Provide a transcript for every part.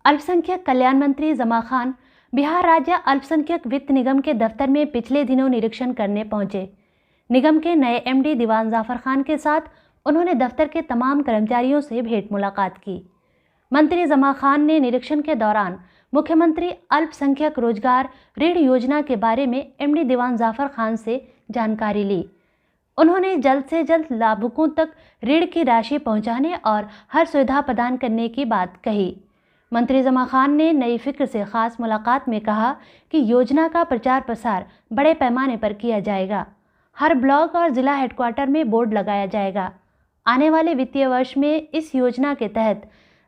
अल्पसंख्यक कल्याण मंत्री जमा खान बिहार राज्य अल्पसंख्यक वित्त निगम के दफ्तर में पिछले दिनों निरीक्षण करने पहुंचे। निगम के नए एमडी दीवान जाफर खान के साथ उन्होंने दफ्तर के तमाम कर्मचारियों से भेंट मुलाकात की। मंत्री जमा खान ने निरीक्षण के दौरान मुख्यमंत्री अल्पसंख्यक रोजगार ऋण योजना के बारे में एमडी दीवान जाफर खान से जानकारी ली। उन्होंने जल्द से जल्द लाभुकों तक ऋण की राशि पहुंचाने और हर सुविधा प्रदान करने की बात कही। मंत्री जमा खान ने नई फिक्र से खास मुलाकात में कहा कि योजना का प्रचार प्रसार बड़े पैमाने पर किया जाएगा। हर ब्लॉक और जिला हेडक्वार्टर में बोर्ड लगाया जाएगा। आने वाले वित्तीय वर्ष में इस योजना के तहत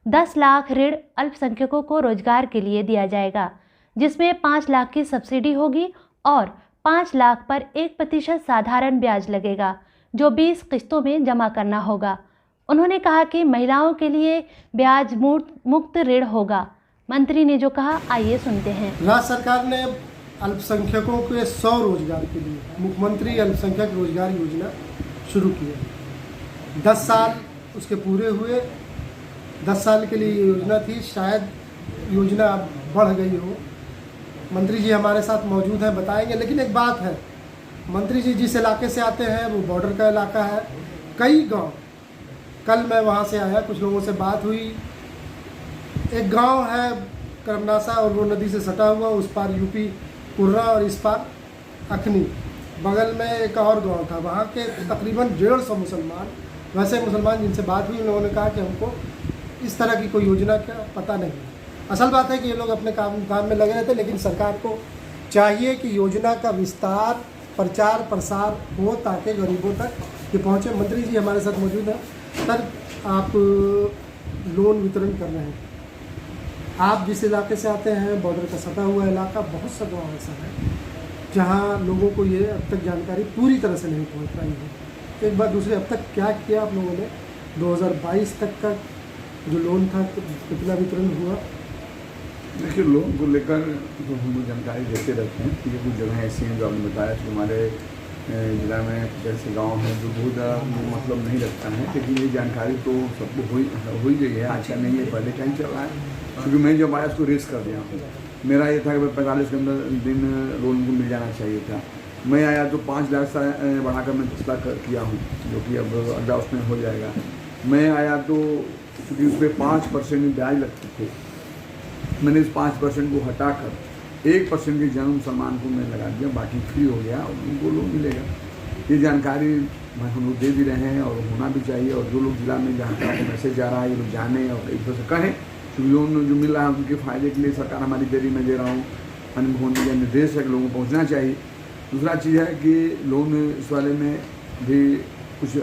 10 लाख ऋण अल्पसंख्यकों को रोजगार के लिए दिया जाएगा, जिसमें 5 लाख की सब्सिडी होगी और 5 लाख पर 1% साधारण ब्याज लगेगा, जो 20 किस्तों में जमा करना होगा। उन्होंने कहा कि महिलाओं के लिए ब्याज मुक्त ऋण होगा। मंत्री ने जो कहा, आइए सुनते हैं। राज्य सरकार ने अल्पसंख्यकों के 100 रोजगार के लिए मुख्यमंत्री अल्पसंख्यक रोजगार योजना शुरू की है। 10 साल उसके पूरे हुए। 10 साल के लिए ये योजना थी। शायद योजना अब बढ़ गई हो। मंत्री जी हमारे साथ मौजूद हैं, बताएंगे। लेकिन एक बात है, मंत्री जी जिस इलाके से आते हैं वो बॉर्डर का इलाका है। कई गांव, कल मैं वहाँ से आया, कुछ लोगों से बात हुई। एक गांव है करमनासा और वो नदी से सटा हुआ, उस पार यूपी कुर्रा और इस पार अखनी। बगल में एक और गांव था, वहाँ के तकरीबन 150 मुसलमान, वैसे मुसलमान जिनसे बात हुई, उन्होंने कहा कि हमको इस तरह की कोई योजना का पता नहीं। असल बात है कि ये लोग अपने काम में लगे रहते, लेकिन सरकार को चाहिए कि योजना का विस्तार, प्रचार प्रसार हो ताकि गरीबों तक ये पहुँचे। मंत्री जी हमारे साथ मौजूद हैं। सर, आप लोन वितरण कर रहे हैं। आप जिस इलाके से आते हैं, बॉर्डर का सटा हुआ इलाका, बहुत सा गाँव ऐसा है जहाँ लोगों को ये अब तक जानकारी पूरी तरह से नहीं पहुँच पाई है। एक बात दूसरी, अब तक क्या किया आप लोगों ने? 2022 तक का जो लोन था कितना वितरण हुआ? देखिए, लोन को लेकर जो हम लोग जानकारी देते रहते हैं कि ये कुछ जगह ऐसी हैं जो आपने बताया कि हमारे जिला में जैसे गांव है जो बहुत ज़्यादा मतलब नहीं रखता है, लेकिन ये जानकारी तो सबको हो ही गई है। आज का नहीं है, पहले का ही चल रहा है। क्योंकि मैं जब आया उसको रेस कर दिया हूँ। मेरा ये था कि 45 के अंदर दिन लोन को मिल जाना चाहिए था। मैं आया तो 5 लाख से बढ़ाकर मैं 10 लाख किया हूँ, जो कि अब अगला उसमें हो जाएगा। मैं आया तो क्योंकि उस पर 5% ब्याज लगते थे, मैंने इस 5% को हटाकर 1% के जन्म सम्मान को मैं लगा दिया, बाकी फ्री हो गया और उनको लोन मिलेगा। ये जानकारी हम लोग दे भी रहे हैं और होना भी चाहिए। और जो लोग जिला में जहाँ तक मैसेज जा रहा है, ये लोग जाने और एक दूसरे से कहें कि लोन जो मिल रहा है उनके फ़ायदे के लिए सरकार हमारी देरी में दे रहा हूँ। अनुभव या निर्देश है कि लोगों को पहुँचना चाहिए। दूसरा चीज़ है कि लोन इस वाले में भी कुछ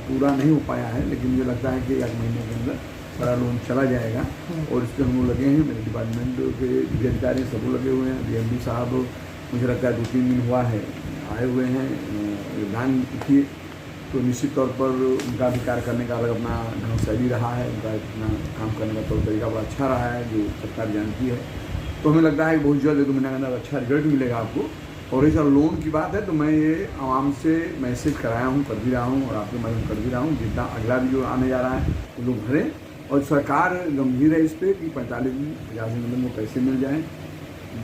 पूरा नहीं हो पाया है, लेकिन मुझे लगता है कि 1 महीने के अंदर सारा लोन चला जाएगा। और इस पर हम लोग लगे हैं, मेरे डिपार्टमेंट के अधिकारी सब लोग लगे हुए हैं। डीएमडी साहब मुझे लगता है 2-3 दिन हुआ है आए हुए हैं योगदान किए, तो निश्चित तौर पर उनका भी कार्य करने का अलग अपना ढंग शैली रहा है। उनका अपना काम करने का तौर तरीका बड़ा अच्छा रहा है, जो सरकार जानती है। तो हमें लगता है कि बहुत जल्द 1-2 महीने के अंदर अच्छा रिजल्ट मिलेगा आपको। और इस लोन की बात है तो मैं ये आवाम से मैसेज कराया हूँ, कर भी रहा हूँ और आपके माध्यम कर भी रहा हूँ। जितना अगला भी जो आने जा रहा है वो लोग भरें। और सरकार गंभीर है इस पर कि 45 दिन 50 दिन में पैसे मिल जाएं।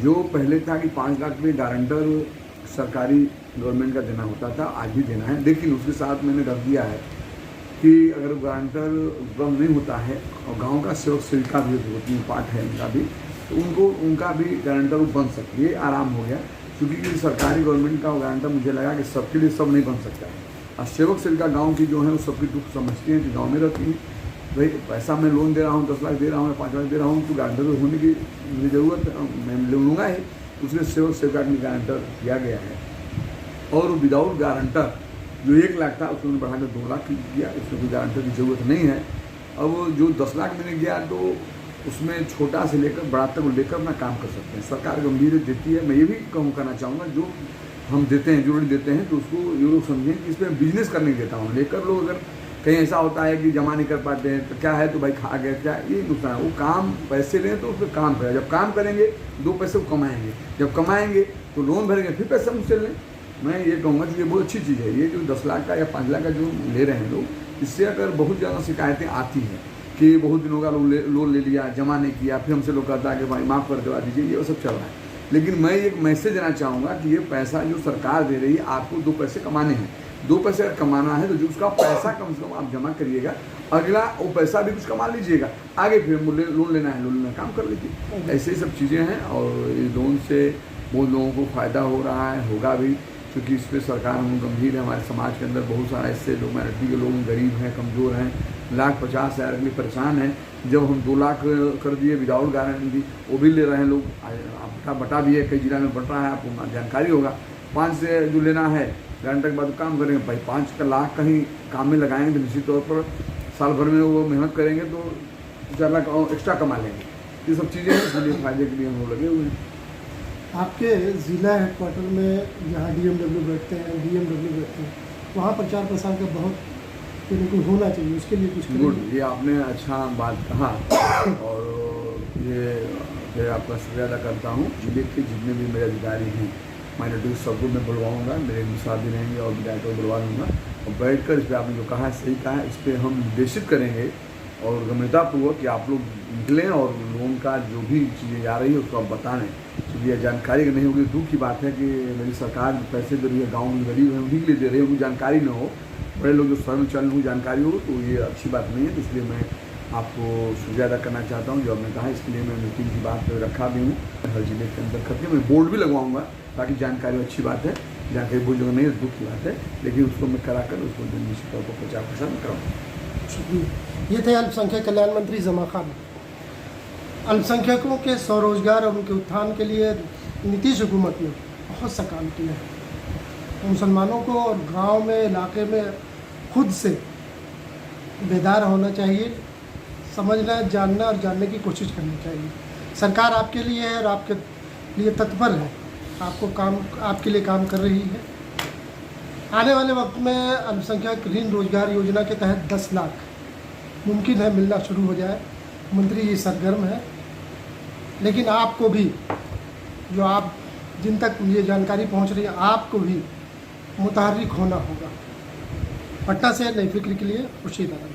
जो पहले था कि 5 लाख में गारंटर सरकारी गवर्नमेंट का देना होता था, आज भी देना है। लेकिन उसके साथ मैंने रख दिया है कि अगर गारंटर उपलब्ध नहीं होता है और गांव का सेवक सेविका भी होती है, पार्ट है उनका भी, तो उनका भी गारंटर बन सकती है। आराम हो गया, क्योंकि सरकारी गवर्नमेंट का गारंटर मुझे लगा कि सबके लिए सब नहीं बन सकता है। और सेवक सेविका गाँव की जो है वो सबकी दुख समझती हैं कि गाँव में रहती हैं। भाई पैसा मैं लोन दे रहा हूँ, 10 लाख दे रहा हूँ, 5 लाख दे रहा हूँ, तो गारंटर होने की मुझे ज़रूरत मैं लूँगा ही। उसने सेवक सेविका में गारंटर किया गया है। और विदाउट गारंटर जो 1 लाख था उसको बढ़ाकर 2 लाख किया। इसमें कोई गारंटर की ज़रूरत नहीं है। अब जो 10 लाख मैंने किया तो उसमें छोटा से लेकर बड़ा तक लेकर अपना काम कर सकते हैं। सरकार गंभीर देती है। मैं ये भी कहना चाहूँगा, जो हम देते हैं, जो ऋण देते हैं, तो उसको ये लोग समझें कि इस पर बिजनेस करने देता हूँ। लेकर लोग अगर कहीं ऐसा होता है कि जमा नहीं कर पाते हैं तो क्या है, तो भाई खा गए, क्या ये नुकसान है। वो काम पैसे लें तो उस पर काम करें। जब काम करेंगे 2 पैसे कमाएंगे, जब कमाएंगे तो लोन भरेंगे, फिर पैसे मुझसे लें। मैं ये कहूँगा कि ये बहुत अच्छी चीज़ है। ये जो 10 लाख का या 5 लाख का जो ले रहे हैं लोग, इससे अगर बहुत ज़्यादा शिकायतें आती हैं कि बहुत दिनों का लोन ले लिया, जमा नहीं किया, फिर हमसे लोग कहता है कि भाई माफ़ कर दवा दीजिए, ये सब चल रहा है। लेकिन मैं एक मैसेज देना चाहूँगा कि ये पैसा जो सरकार दे रही है, आपको 2 पैसे कमाने हैं। 2 पैसे अगर कमाना है तो जो उसका पैसा कम से कम आप जमा करिएगा, अगला वो पैसा भी कुछ कमा लीजिएगा, आगे फिर लोन लेना है, लोन लेना काम कर लीजिए। ऐसे ही सब चीज़ें हैं और इस लोन से बहुत लोगों को फ़ायदा हो रहा है, होगा भी, क्योंकि इस पर सरकार हम गंभीर है। हमारे समाज के अंदर बहुत सारे ऐसे लोग, माइनॉरिटी के लोग गरीब हैं, कमज़ोर हैं, 1,50,000 के लिए परेशान हैं। जब हम 2 लाख कर दिए विदाउट गारंटी, वो भी ले रहे हैं लोग, बटा भी है, कई जिला में बट रहा है, आपको जानकारी होगा। 5 से जो लेना है गारंटी के बाद काम करेंगे, भाई 5 लाख कहीं काम में लगाएंगे तो निश्चित तौर पर साल भर में वो मेहनत करेंगे तो 4 लाख एक्स्ट्रा कमा लेंगे। ये सब चीज़ें हैं, इसलिए फ़ायदे के लिए हम लोग लगे हुए हैं। आपके ज़िला हेडक्वार्टर में जहाँ DMW बैठते हैं, DMW बैठते हैं, वहाँ प्रचार प्रसार का बहुत बिल्कुल होना चाहिए, उसके लिए कुछ गुड, ये आपने अच्छा बात कहा और ये आपका शुक्रिया अदा करता हूँ। जिले के जितने भी मेरे अधिकारी हैं, माइनॉरिटी सबको मैं बुलवाऊँगा, मेरे साथी रहेंगे और विधायक को बुलवा लूँगा और बैठकर इस पर आपने जो कहा है सही कहा है, इस पर हम निर्देशित करेंगे और गंभीरतापूर्वक कि आप लोग निकलें और लोगों का जो भी चीज़ें आ रही है उसको आप बताएं। क्योंकि यह जानकारी नहीं होगी, दुख की बात है कि मेरी सरकार पैसे दे रही है, गाँव में गरीब है उन्हीं के लिए दे रही है, उनको जानकारी न हो, बड़े लोग जो स्वयं चल उनको जानकारी हो, तो ये अच्छी बात नहीं है। इसलिए मैं आपको शुक्रिया अदा करना चाहता हूँ जो आपने कहा, इसके लिए मैं मीटिंग की बात रखा भी हूँ हर जिले के अंदर करके। मैं बोर्ड भी लगवाऊँगा ताकि जानकारी अच्छी बात है, जानकारी बहुत जगह नहीं, दुख की बात है, लेकिन उसको मैं कराकर उसको निश्चित तौर पर प्रचार प्रसार कराऊँगा। ये थे अल्पसंख्यक कल्याण मंत्री जमा खान। अल्पसंख्यकों के स्वरोजगार और उनके उत्थान के लिए नीतीश हुकूमत ने बहुत सा काम किया है। मुसलमानों को और गांव में, इलाके में खुद से बेदार होना चाहिए, समझना, जानना और जानने की कोशिश करनी चाहिए। सरकार आपके लिए है और आपके लिए तत्पर है, आपके लिए काम कर रही है। आने वाले वक्त में अल्पसंख्यक ऋण रोजगार योजना के तहत 10 लाख मुमकिन है मिलना शुरू हो जाए। मंत्री जी सरगर्म है, लेकिन आपको भी, जो आप जिन तक ये जानकारी पहुंच रही है, आपको भी मुतहर्रिक होना होगा। पटना से नई फिक्र के लिए खुर्शीद आलम।